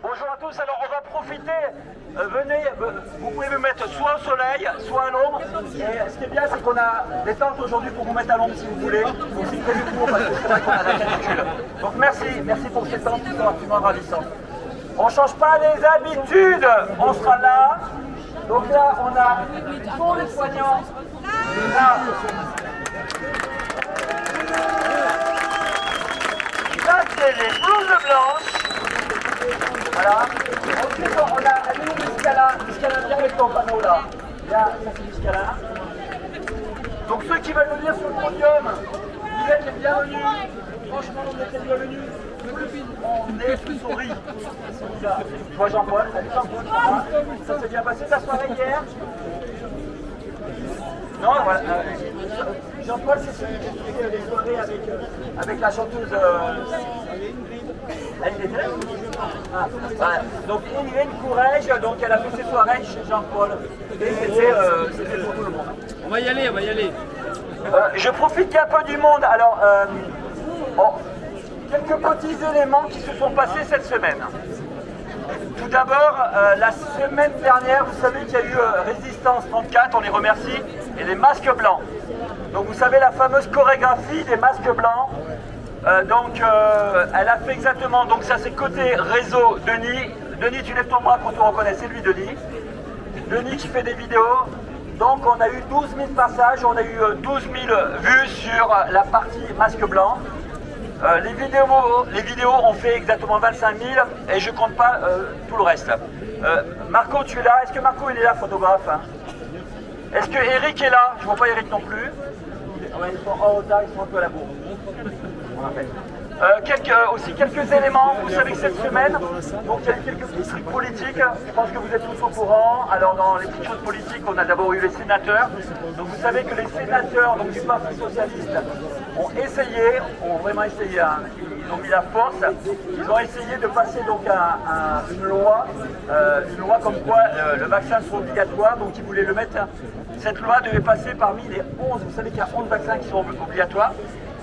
Bonjour à tous, alors on va profiter, venez, vous pouvez vous mettre soit au soleil, soit à l'ombre. Et ce qui est bien, c'est qu'on a des tentes aujourd'hui pour vous mettre à l'ombre si vous voulez. Aussi près du cours, parce que c'est vrai qu'on a la canicule. Donc merci pour ces tentes qui sont absolument ravissantes. On ne change pas les habitudes, on sera là. Donc là, on a pour les soignants, là c'est les blouses blanches. Voilà. Ensuite, on a l'Iscala. L'Iscala, viens avec ton panneau là. Là, ça c'est l'Iscala. Donc ceux qui veulent venir sur le podium, vous êtes les bienvenus. Franchement, vous êtes les bienvenus. On est souris. Je vois Jean-Paul. Salut Jean-Paul, ça va? Ça s'est bien passé ta soirée hier? Non, voilà. Jean-Paul, c'est celui qui fait les soirées avec la chanteuse. Elle était là? Ah, voilà. Donc Irène Courrèges, donc elle a fait ses soirées chez Jean-Paul. Et c'était pour tout le monde. On va y aller, on va y aller. Je profite qu'il y a un peu du monde. Alors, quelques petits éléments qui se sont passés cette semaine. Tout d'abord, la semaine dernière, vous savez qu'il y a eu Résistance 34, on les remercie, et les masques blancs. Donc vous savez la fameuse chorégraphie des masques blancs. Elle a fait exactement, donc ça c'est côté réseau Denis. Denis, tu lèves ton bras quand on reconnaît, c'est lui Denis. Denis qui fait des vidéos. Donc on a eu 12 000 passages, on a eu 12 000 vues sur la partie masque blanc. Les vidéos ont fait exactement 25 000 et je compte pas tout le reste. Marco, tu es là? Est-ce que Marco il est là, photographe? Est-ce que Eric est là? Je ne vois pas Eric non plus. Ouais, ils sont en haut, ils sont un peu à la bourre. Aussi quelques éléments, vous savez que cette semaine, donc il y a eu quelques petits trucs politiques, je pense que vous êtes tous au courant. Alors dans les petites choses politiques, on a d'abord eu les sénateurs. Donc vous savez que les sénateurs du Parti Socialiste ont vraiment essayé, hein. Ils ont mis la force, ils ont essayé de passer donc une loi comme quoi le vaccin soit obligatoire, donc ils voulaient le mettre. Cette loi devait passer parmi les 11, vous savez qu'il y a 11 vaccins qui sont obligatoires.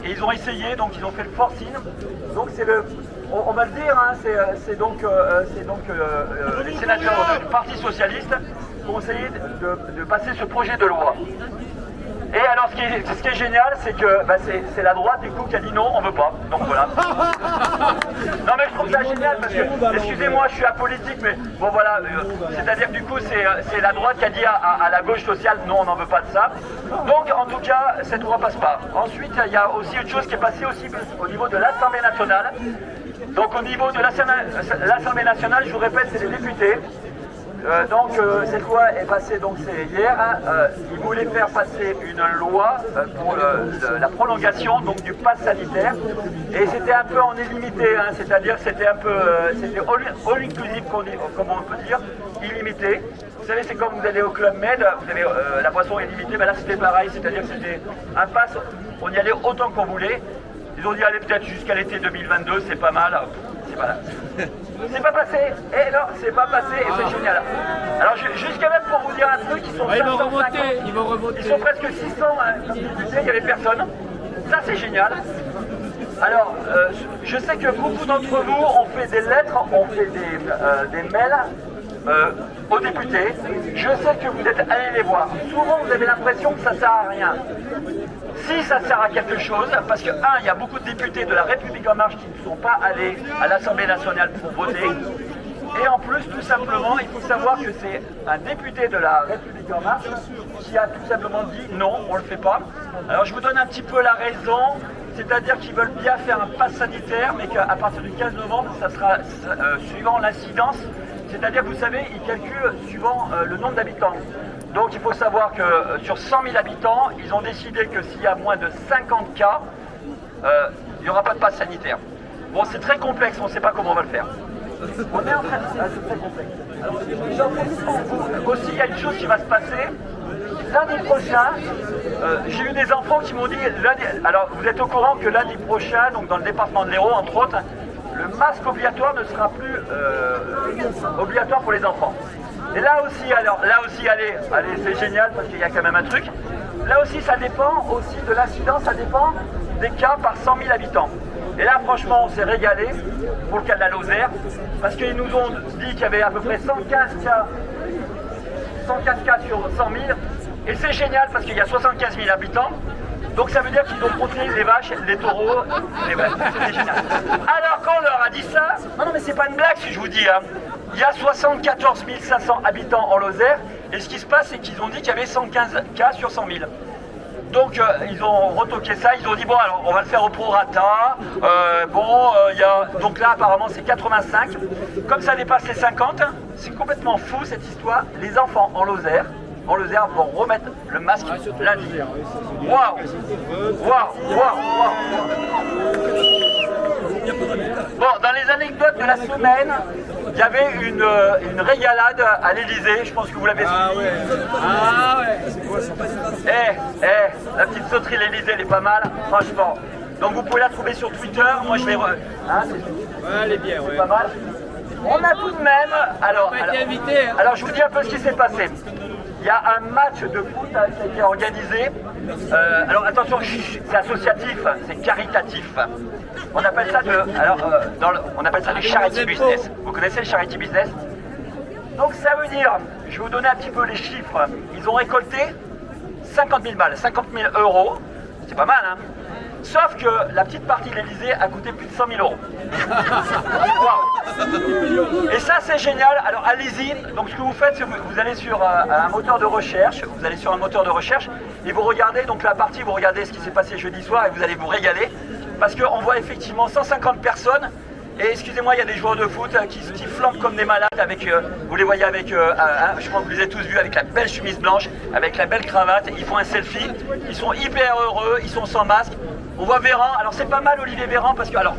Et ils ont essayé, donc ils ont fait le forcing. Donc c'est on va le dire, hein, c'est donc les sénateurs du Parti Socialiste qui ont essayé de passer ce projet de loi. Et alors ce qui est génial, c'est que c'est la droite du coup qui a dit non, on veut pas. Donc voilà. Non mais je trouve ça génial parce que, excusez-moi, je suis apolitique, mais bon voilà, c'est-à-dire que du coup c'est la droite qui a dit à la gauche sociale non, on n'en veut pas de ça. Donc en tout cas, cette loi passe pas. Ensuite, il y a aussi une chose qui est passée aussi au niveau de l'Assemblée nationale. Donc au niveau de l'Assemblée nationale, je vous répète, c'est les députés. Cette loi est passée, donc c'est hier. Ils voulaient faire passer une loi pour la prolongation donc, du pass sanitaire. Et c'était un peu en illimité, hein, c'est-à-dire c'était un peu c'était all inclusive, comme on peut dire, illimité. Vous savez, c'est comme vous allez au Club Med, vous avez la boisson illimitée, mais là c'était pareil, c'est-à-dire que c'était un pass, on y allait autant qu'on voulait. Ils ont dit allez peut-être jusqu'à l'été 2022, c'est pas mal. C'est pas passé, et non, c'est pas passé, et c'est génial. Alors juste quand même pour vous dire un truc, ils sont 550, ils vont remonter. Ils sont presque 600 députés, il n'y avait personne. Ça c'est génial. Alors, je sais que beaucoup d'entre vous ont fait des lettres, ont fait des mails aux députés. Je sais que vous êtes allés les voir. Souvent vous avez l'impression que ça ne sert à rien. Si ça sert à quelque chose, parce que il y a beaucoup de députés de la République En Marche qui ne sont pas allés à l'Assemblée nationale pour voter. Et en plus, tout simplement, il faut savoir que c'est un député de la République En Marche qui a tout simplement dit non, on ne le fait pas. Alors je vous donne un petit peu la raison, c'est-à-dire qu'ils veulent bien faire un pass sanitaire, mais qu'à partir du 15 novembre, ça sera suivant l'incidence. C'est-à-dire que vous savez, ils calculent suivant le nombre d'habitants. Donc il faut savoir que sur 100 000 habitants, ils ont décidé que s'il y a moins de 50 cas, il n'y aura pas de passe sanitaire. Bon, c'est très complexe, on ne sait pas comment on va le faire. On est en train de... c'est très complexe. Alors, j'en profite pour vous. Aussi, il y a une chose qui va se passer. Lundi prochain, j'ai eu des enfants qui m'ont dit... Alors, vous êtes au courant que lundi prochain, donc dans le département de l'Hérault, entre autres, le masque obligatoire ne sera plus obligatoire pour les enfants. Et là aussi, allez, c'est génial parce qu'il y a quand même un truc. Là aussi, ça dépend aussi de l'incidence, ça dépend des cas par 100 000 habitants. Et là, franchement, on s'est régalé pour le cas de la Lozère, parce qu'ils nous ont dit qu'il y avait à peu près 115 cas sur 100 000. Et c'est génial parce qu'il y a 75 000 habitants. Donc ça veut dire qu'ils ont protégé les vaches, les taureaux, les vaches. C'est génial. Alors quand on leur a dit ça, non mais c'est pas une blague si je vous dis, hein. Il y a 74 500 habitants en Lozère, et ce qui se passe c'est qu'ils ont dit qu'il y avait 115 cas sur 100 000. Donc ils ont retoqué ça, ils ont dit bon alors on va le faire au prorata, donc là apparemment c'est 85, comme ça dépasse les 50, c'est complètement fou cette histoire, les enfants en Lozère vont remettre le masque lundi. Waouh. Bon, dans les anecdotes de la semaine, il y avait une régalade à l'Elysée, je pense que vous l'avez suivi. La petite sauterie de l'Elysée, elle est pas mal, franchement. Donc vous pouvez la trouver sur Twitter, moi je l'ai... elle est bien, c'est pas mal. On a tout de même... Alors, je vous dis un peu ce qui s'est passé. Il y a un match de foot qui a été organisé. Alors attention, c'est associatif, c'est caritatif. On appelle ça on appelle ça du charity business. Vous connaissez le charity business? Donc ça veut dire, je vais vous donner un petit peu les chiffres. Ils ont récolté 50 000 balles, 50 000 euros. C'est pas mal, hein? Sauf que la petite partie de l'Elysée a coûté plus de 100 000 euros. Wow. Et ça c'est génial, alors allez-y. Donc ce que vous faites, c'est que vous allez sur un moteur de recherche, et vous regardez donc la partie, vous regardez ce qui s'est passé jeudi soir et vous allez vous régaler. Parce qu'on voit effectivement 150 personnes. Et excusez-moi, il y a des joueurs de foot qui flambent comme des malades avec, vous les voyez avec, je crois que vous les avez tous vus, avec la belle chemise blanche, avec la belle cravate, ils font un selfie, ils sont hyper heureux, ils sont sans masque. On voit Véran, alors c'est pas mal Olivier Véran parce que, alors,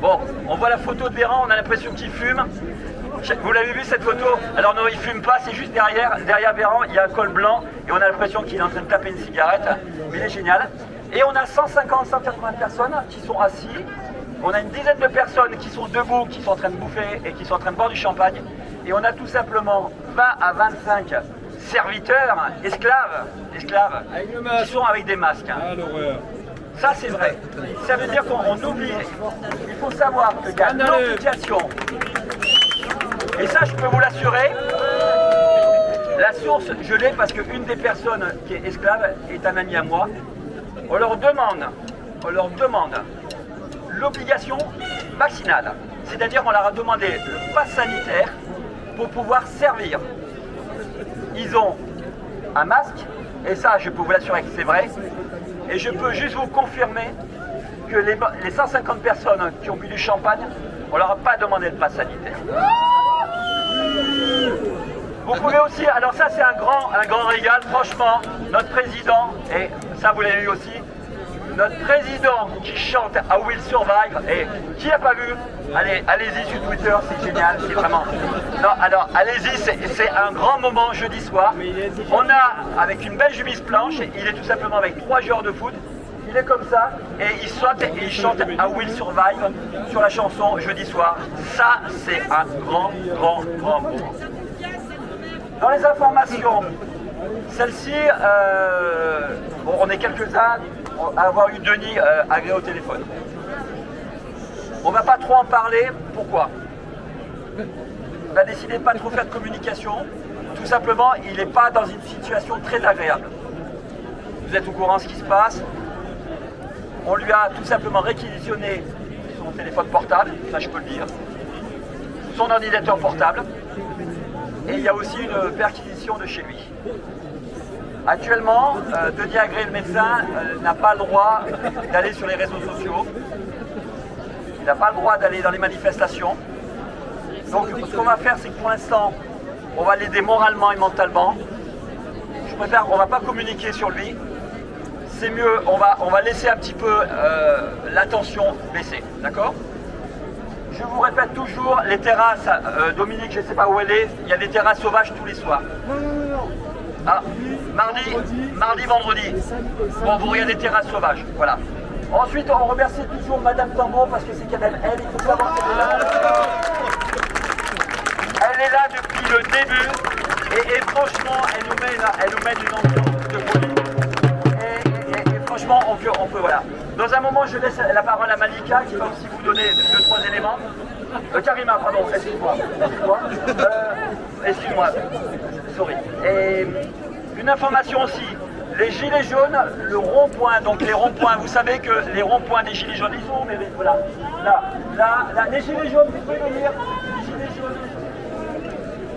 bon, on voit la photo de Véran, on a l'impression qu'il fume. Vous l'avez vu cette photo? Alors non, il fume pas, c'est juste derrière Véran, il y a un col blanc et on a l'impression qu'il est en train de taper une cigarette, mais il est génial. Et on a 150-180 personnes qui sont assis. On a une dizaine de personnes qui sont debout, qui sont en train de bouffer et qui sont en train de boire du champagne. Et on a tout simplement 20 à 25 serviteurs, esclaves, qui sont avec des masques. Ça c'est vrai. Ça veut dire qu'on oublie. Il faut savoir qu'il y a l'obligation. Et ça je peux vous l'assurer. La source, je l'ai parce qu'une des personnes qui est esclave est un ami à moi. On leur demande l'obligation vaccinale. C'est-à-dire qu'on leur a demandé le pass sanitaire pour pouvoir servir. Ils ont un masque, et ça je peux vous l'assurer que c'est vrai. Et je peux juste vous confirmer que les 150 personnes qui ont bu du champagne, on leur a pas demandé le pass sanitaire. Vous pouvez aussi, alors ça c'est un grand régal, franchement, notre président, et ça vous l'avez eu aussi, notre président qui chante à Will Survive, et qui n'a pas vu, allez-y sur Twitter, c'est génial, c'est vraiment... Non, alors allez-y, c'est un grand moment jeudi soir. On a, avec une belle chemise blanche, il est tout simplement avec 3 joueurs de foot, il est comme ça, et il saute et il chante à Will Survive sur la chanson jeudi soir. Ça, c'est un grand moment. Dans les informations, celle-ci, bon, on est quelques-uns à avoir eu Denis agréé au téléphone. On ne va pas trop en parler, pourquoi? Il a décidé de ne pas trop faire de communication, tout simplement, il n'est pas dans une situation très agréable. Vous êtes au courant de ce qui se passe. On lui a tout simplement réquisitionné son téléphone portable, ça je peux le dire, son ordinateur portable, et il y a aussi une perquisition de chez lui. Actuellement, Denis Agré, le médecin, n'a pas le droit d'aller sur les réseaux sociaux, il n'a pas le droit d'aller dans les manifestations. Donc ce qu'on va faire, c'est que pour l'instant, on va l'aider moralement et mentalement. Je préfère, on ne va pas communiquer sur lui. C'est mieux, on va laisser un petit peu l'attention baisser, d'accord? Je vous répète toujours, les terrasses, Dominique, je ne sais pas où elle est, il y a des terrasses sauvages tous les soirs. Ah, mardi, vendredi. Bon, vous regardez des terrasses sauvages, voilà. Ensuite, on remercie toujours Madame Tambour parce que c'est quand même elle, il faut savoir qu'elle est là. Elle est là depuis le début et franchement, elle nous mène une ambiance de folie. Et franchement, on ne qu'on peut, voilà. Dans un moment, je laisse la parole à Malika qui va aussi vous donner 2-3 éléments. Karima, pardon, excuse-moi. Excuse-moi, sorry. Et une information aussi, les gilets jaunes, le rond-point, donc les ronds-points, vous savez que les ronds-points des gilets jaunes, ils sont, mais voilà, là, les gilets jaunes, vous pouvez venir, les gilets jaunes.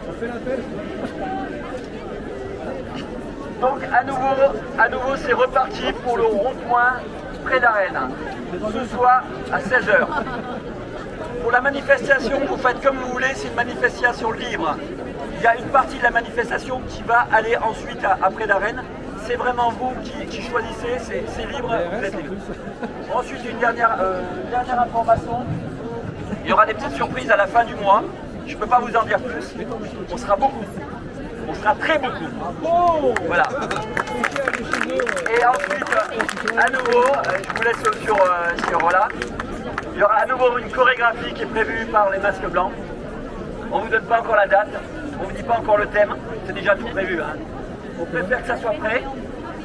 On fait l'appel. Donc à nouveau c'est reparti pour le rond-point près d'Arène, ce soir à 16h. Pour la manifestation, vous faites comme vous voulez, c'est une manifestation libre. Il y a une partie de la manifestation qui va aller ensuite après d'Arène. C'est vraiment vous qui choisissez, c'est libre, vous êtes libre. Ensuite, une dernière information. Il y aura des petites surprises à la fin du mois. Je ne peux pas vous en dire plus. On sera beaucoup. On sera très beaucoup. Voilà. Et ensuite, à nouveau, je vous laisse sur voilà. Il y aura à nouveau une chorégraphie qui est prévue par les masques blancs. On ne vous donne pas encore la date, on ne vous dit pas encore le thème, c'est déjà tout prévu. Hein. On préfère que ça soit prêt.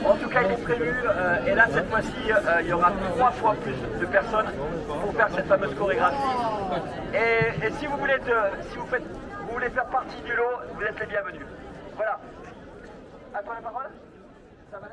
En tout cas, il est prévu, et là, cette fois-ci, il y aura 3 fois plus de personnes pour faire cette fameuse chorégraphie. Et si vous voulez vous voulez faire partie du lot, vous êtes les bienvenus. Voilà. À toi la parole. Ça va,